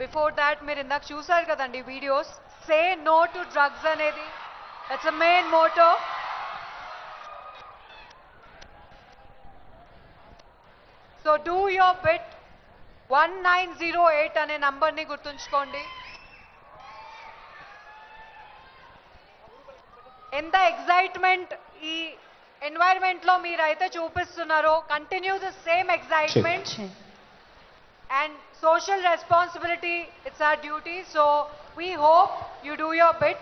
Before that మీరు ఇందాక చూసారు కదండి videos, say no to drugs అనేది that's a main motto. So do your bit. 1908 అనే నంబర్ని గుర్తుంచుకోండి. ఎంత ఎక్సైట్మెంట్ ఈ ఎన్వైరన్మెంట్ లో మీరైతే చూపిస్తున్నారో, continue the same excitement. And social responsibility, it's our duty, so we hope you do your bit.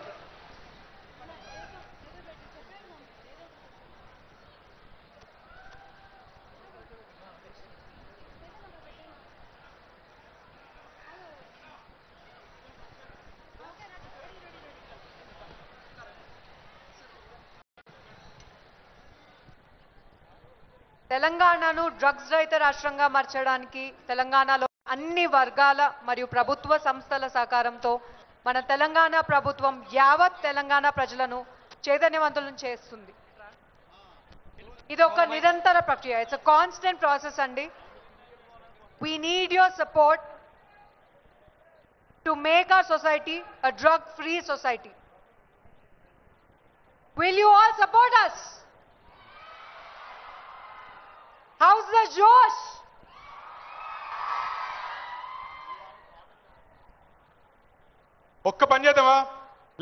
తెలంగాణను డ్రగ్స్ రహిత రాష్ట్రంగా మార్చడానికి తెలంగాణలో అన్ని వర్గాల మరియు ప్రభుత్వ సంస్థల సహకారంతో మన తెలంగాణ ప్రభుత్వం యావత్ తెలంగాణ ప్రజలను చైతన్యవంతులను చేస్తుంది. ఇది ఒక నిరంతర ప్రక్రియ, ఇట్స్ అ కాన్స్టెంట్ ప్రాసెస్ అండి. We need your support to make our society a drug free society. Will you all support us? How's the Josh? ఒక్క పని చేద్దామా?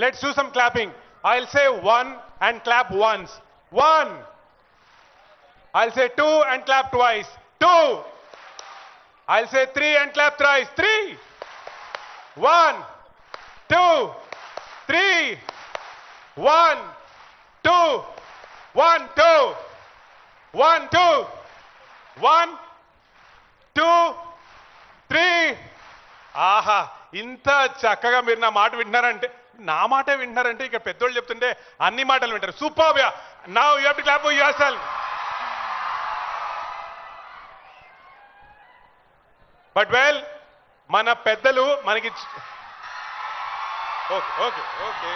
Let's do some clapping. I'll say 1 and clap once. 1. I'll say 2 and clap twice. 2. I'll say 3 and clap thrice. 3. 1, 2, 3. 1, 2, 1, 2. 1, 2. 1, 2, 3. ఆహా, ఇంత చక్కగా మీరు నా మాట వింటున్నారంటే, నా మాటే వింటున్నారంటే ఇక పెద్దోళ్ళు చెప్తుంటే అన్ని మాటలు వింటారు. Super. Now you have to clap for yourself. But well, మన పెద్దలు మనకి okay okay okay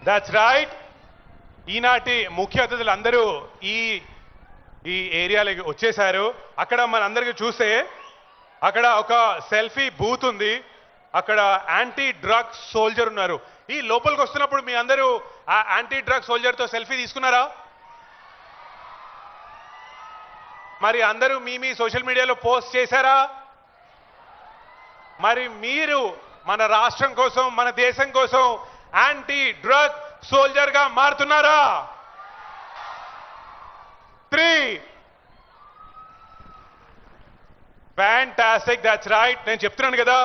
that's right. ఈనాటి ముఖ్య అతిథులు అందరూ ఈ ఏరియాలోకి వచ్చేసారు. అక్కడ మనందరికీ చూస్తే అక్కడ ఒక సెల్ఫీ బూత్ ఉంది, అక్కడ యాంటీ డ్రగ్స్ సోల్జర్ ఉన్నారు. ఈ లోపలికి వస్తున్నప్పుడు మీ అందరూ ఆ యాంటీ డ్రగ్స్ సోల్జర్తో సెల్ఫీ తీసుకున్నారా? మరి అందరూ మీ సోషల్ మీడియాలో పోస్ట్ చేశారా? మరి మీరు మన రాష్ట్రం కోసం, మన దేశం కోసం యాంటీ డ్రగ్ సోల్జర్ గా మారుతున్నారా? 3. ఫ్యాంటాస్టిక్. That's right. నేను చెప్తున్నాను కదా,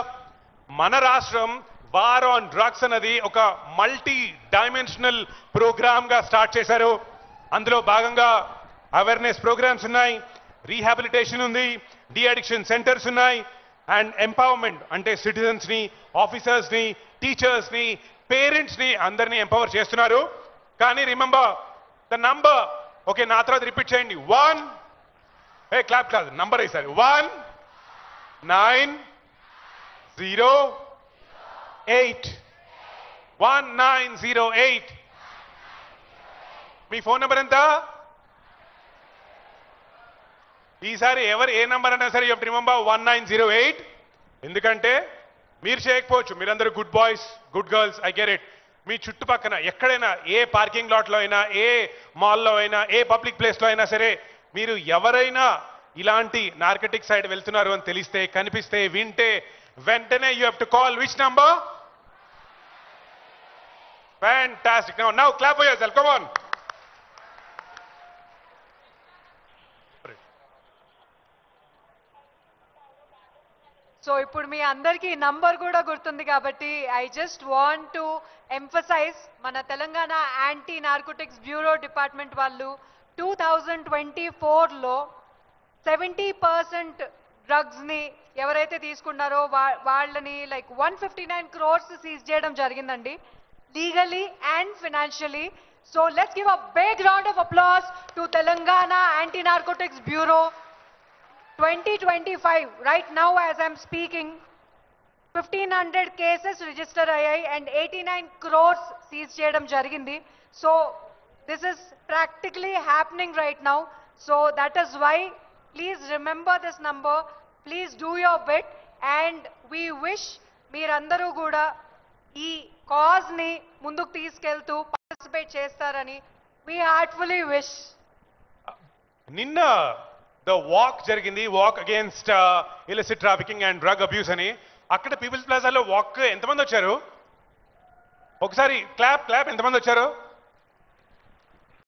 మన రాష్ట్రం వార్ ఆన్ డ్రగ్స్ అన్నది ఒక మల్టీ డైమెన్షనల్ ప్రోగ్రామ్ గా స్టార్ట్ చేశారు. అందులో భాగంగా అవేర్నెస్ ప్రోగ్రామ్స్ ఉన్నాయి, రీహాబిలిటేషన్ ఉంది, డి అడిక్షన్ సెంటర్స్ ఉన్నాయి, అండ్ ఎంపవర్మెంట్ అంటే సిటిజన్స్ ని, ఆఫీసర్స్ ని, టీచర్స్ ని, పేరెంట్స్ ని అందరినీ ఎంపవర్ చేస్తున్నారు. కానీ రిమెంబర్ ద నంబర్. ఓకే, నా తర్వాత రిపీట్ చేయండి. 1, క్లాప్ కాదు, నంబర్ వేసారు. 1, 9, 0, 8. 1908. మీ ఫోన్ నెంబర్ ఎంత? ఈసారి ఎవరు ఏ నంబర్ అన్నా సరే రిమెంబర్ 1908. ఎందుకంటే మీరు చేయకపోవచ్చు, మీరందరూ good boys, good girls, I get it. మీ చుట్టుపక్కన ఎక్కడైనా, ఏ పార్కింగ్ లాట్లో అయినా, ఏ మాల్లో అయినా, ఏ పబ్లిక్ ప్లేస్లో అయినా సరే, మీరు ఎవరైనా ఇలాంటి నార్కటిక్ సైడ్ వెళ్తున్నారు అని తెలిస్తే, కనిపిస్తే, వింటే వెంటనే you have to call which number? Fantastic. Now clap for yourself. Come on. So ఇప్పుడు మీ అందరికీ నంబర్ కూడా గుర్తుంది కాబట్టి I just want to emphasise, మన Telangana anti narcotics bureau department వాళ్ళు 2024లో 70% డ్రగ్స్ని ఎవరైతే తీసుకున్నారో వాళ్ళని లైక్ 159 crores సీజ్ చేయడం జరిగిందండి, legally and financially. So let's give a big round of applause to Telangana Anti-Narcotics Bureau. 2025, right now as I'm speaking, 1500 cases register ayyayi and 89 crores seize cheyadam jarigindi. So This is practically happening right now. So that is why, please remember this number. Please do your bit. And we wish మీరందరూ కూడా ఈ కాజ్ని ముందుకు తీసుకెళ్తూ participate చేస్తారని we heartfully wish. నిన్న the walk జరిగింది, walk against illicit trafficking and drug abuse అని. అక్కడ పీపుల్స్ ప్లాజాలో వాక్ ఎంతమంది వచ్చారు? ఒకసారి క్లాప్ ఎంతమంది వచ్చారు?